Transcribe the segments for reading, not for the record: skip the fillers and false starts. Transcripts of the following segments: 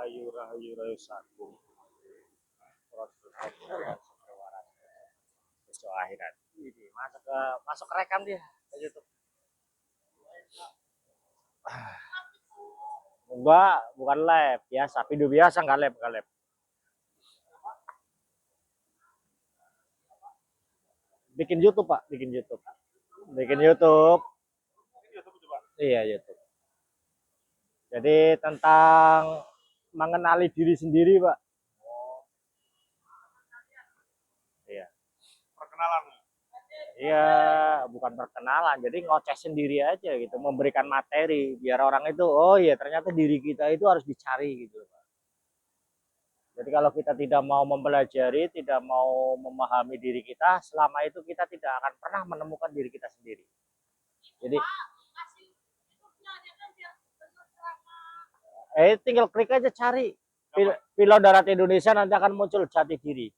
Rahayu Rahayu Rahayu Sagung besok akhirat. Ini masuk ke rekam dia ke YouTube. Enggak, bukan live biasa, video biasa enggak live, enggak live. Bikin YouTube, Pak, bikin YouTube. Bikin YouTube. Iya, YouTube. Jadi tentang mengenali diri sendiri, Pak. Iya. Perkenalan. Iya, bukan perkenalan. Jadi ngoceh sendiri aja gitu, memberikan materi biar orang itu, oh iya ternyata diri kita itu harus dicari gitu, Pak. Jadi kalau kita tidak mau mempelajari, tidak mau memahami diri kita, selama itu kita tidak akan pernah menemukan diri kita sendiri. Jadi tinggal klik aja cari Pilot Darat Indonesia, nanti akan muncul jati diri.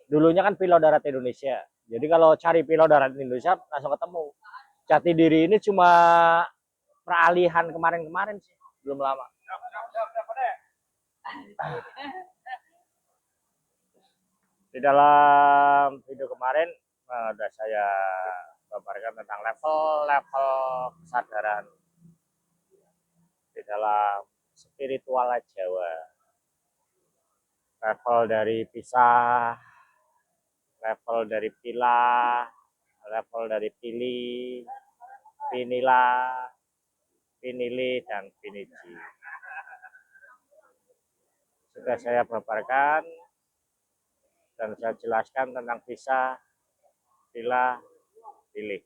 Dulunya kan Pilot Darat Indonesia. Jadi kalau cari Pilot Darat Indonesia langsung ketemu. Jati diri ini cuma peralihan kemarin-kemarin sih, belum lama. Di dalam video kemarin sudah saya paparkan tentang level-level kesadaran di dalam spiritual Jawa. Level dari pisah, level dari pilah, level dari pilih, pinilah, pinili, dan piniji. Sudah saya paparkan dan saya jelaskan tentang pisah, pilah, pilih.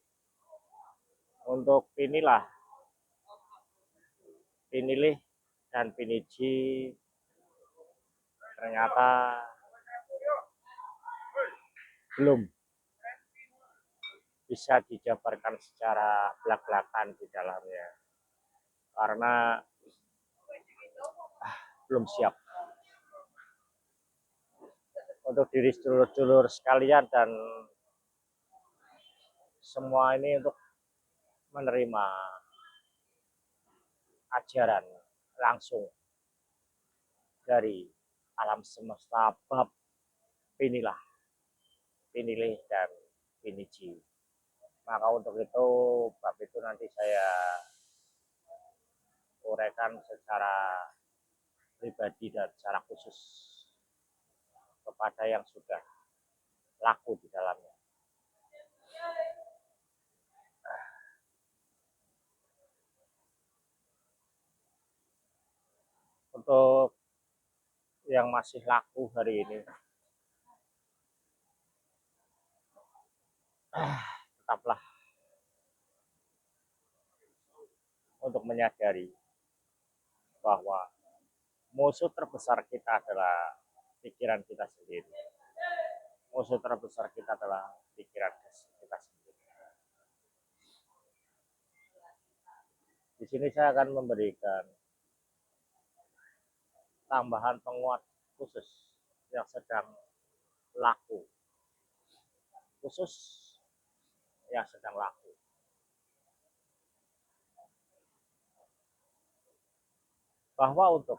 Untuk pinilah, pinilih, dan piniji ternyata belum bisa dijabarkan secara belak-belakan di dalamnya karena belum siap. Untuk diri sedulur-sedulur sekalian dan semua ini untuk menerima ajaran langsung dari alam semesta bab pinilah, pinilih, dan piniji. Maka untuk itu bab itu nanti saya uraikan secara pribadi dan secara khusus kepada yang sudah laku di dalamnya. Untuk yang masih laku hari ini, tetaplah untuk menyadari bahwa musuh terbesar kita adalah pikiran kita sendiri. Musuh terbesar kita adalah pikiran kita sendiri. Di sini saya akan memberikan tambahan penguat khusus yang sedang laku. Khusus yang sedang laku. Bahwa untuk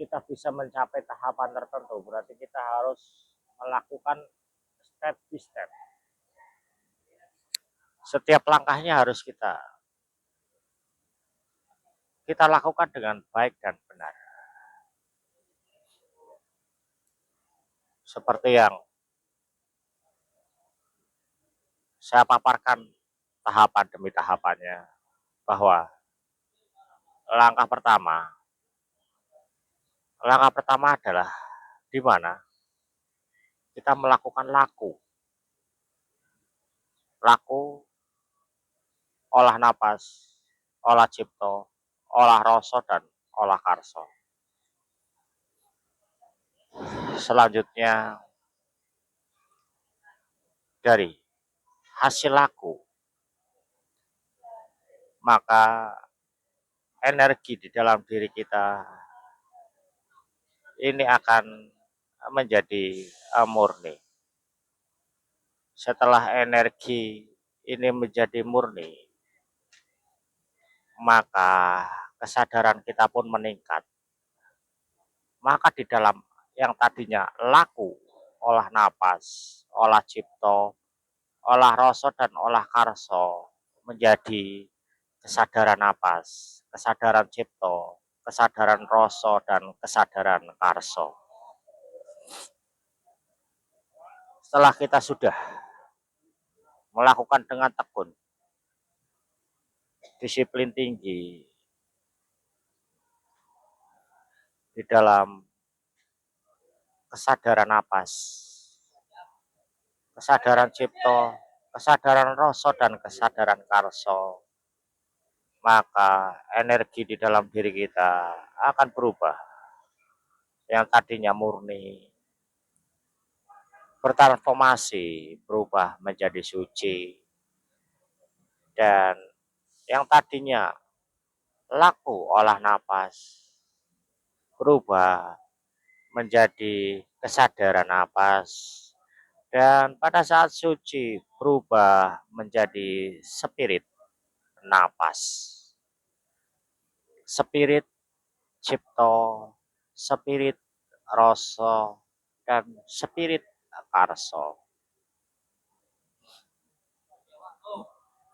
kita bisa mencapai tahapan tertentu, berarti kita harus melakukan step by step. Setiap langkahnya harus kita lakukan dengan baik dan benar. Seperti yang saya paparkan tahapan demi tahapannya, bahwa langkah pertama adalah di mana kita melakukan laku, olah napas, olah cipto, olah rasa, dan olah karso. Selanjutnya dari hasil laku, maka energi di dalam diri kita ini akan menjadi murni. Setelah energi ini menjadi murni, maka kesadaran kita pun meningkat. Maka di dalam yang tadinya laku, olah napas, olah cipto, olah rasa dan olah karso menjadi kesadaran napas, kesadaran cipto, kesadaran rasa dan kesadaran karso. Setelah kita sudah melakukan dengan tekun, disiplin tinggi di dalam kesadaran napas, kesadaran cipto, kesadaran rasa dan kesadaran karso, maka energi di dalam diri kita akan berubah. Yang tadinya murni bertransformasi, berubah menjadi suci, dan yang tadinya laku olah napas berubah menjadi kesadaran napas, dan pada saat suci berubah menjadi spirit napas, spirit cipto, spirit rasa, dan spirit karso.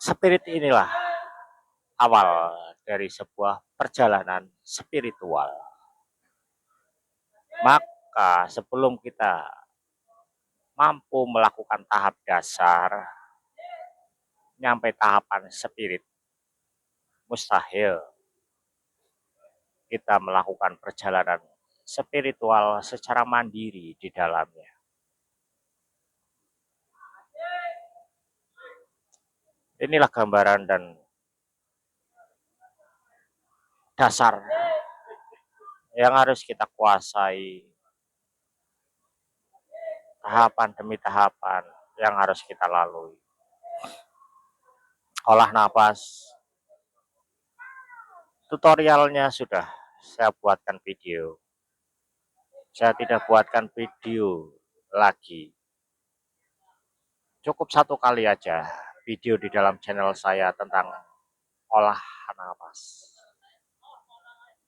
Spirit inilah awal dari sebuah perjalanan spiritual. Maka sebelum kita mampu melakukan tahap dasar, nyampe tahapan spirit, mustahil kita melakukan perjalanan spiritual secara mandiri di dalamnya. Inilah gambaran dan dasar yang harus kita kuasai, tahapan demi tahapan yang harus kita lalui. Olah napas, tutorialnya sudah saya buatkan video. Saya tidak buatkan video lagi. Cukup satu kali aja video di dalam channel saya tentang olah napas.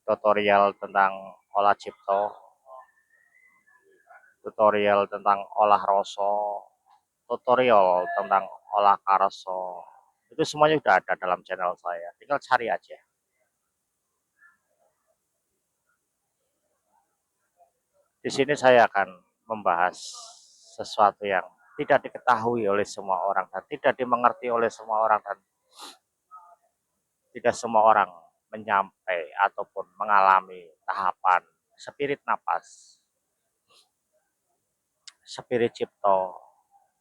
Tutorial tentang olah cipto, tutorial tentang olah rasa, tutorial tentang olah karso. Itu semuanya sudah ada dalam channel saya. Tinggal cari aja. Di sini saya akan membahas sesuatu yang tidak diketahui oleh semua orang dan tidak dimengerti oleh semua orang, dan tidak semua orang menyampai ataupun mengalami tahapan spirit napas, spirit cipto,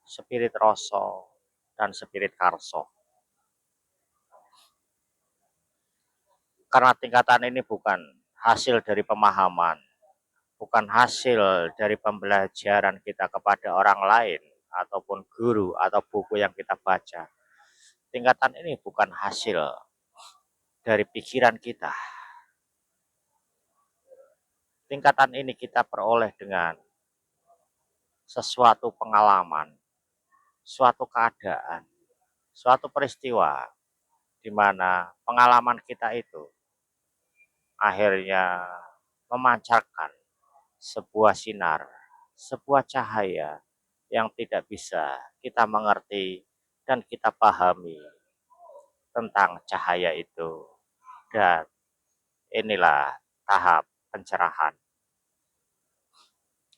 spirit rasa, dan spirit karso. Karena tingkatan ini bukan hasil dari pemahaman, bukan hasil dari pembelajaran kita kepada orang lain, ataupun guru atau buku yang kita baca. Tingkatan ini bukan hasil dari pikiran kita. Tingkatan ini kita peroleh dengan sesuatu pengalaman, suatu keadaan, suatu peristiwa, di mana pengalaman kita itu akhirnya memancarkan sebuah sinar, sebuah cahaya yang tidak bisa kita mengerti dan kita pahami tentang cahaya itu. Dan inilah tahap pencerahan.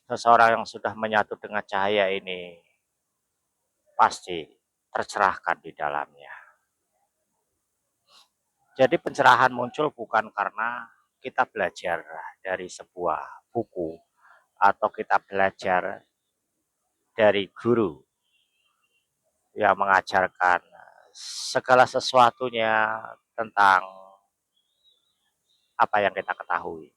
Seseorang yang sudah menyatu dengan cahaya ini pasti tercerahkan di dalamnya. Jadi pencerahan muncul bukan karena kita belajar dari sebuah buku atau kita belajar dari guru yang mengajarkan segala sesuatunya tentang apa yang kita ketahui.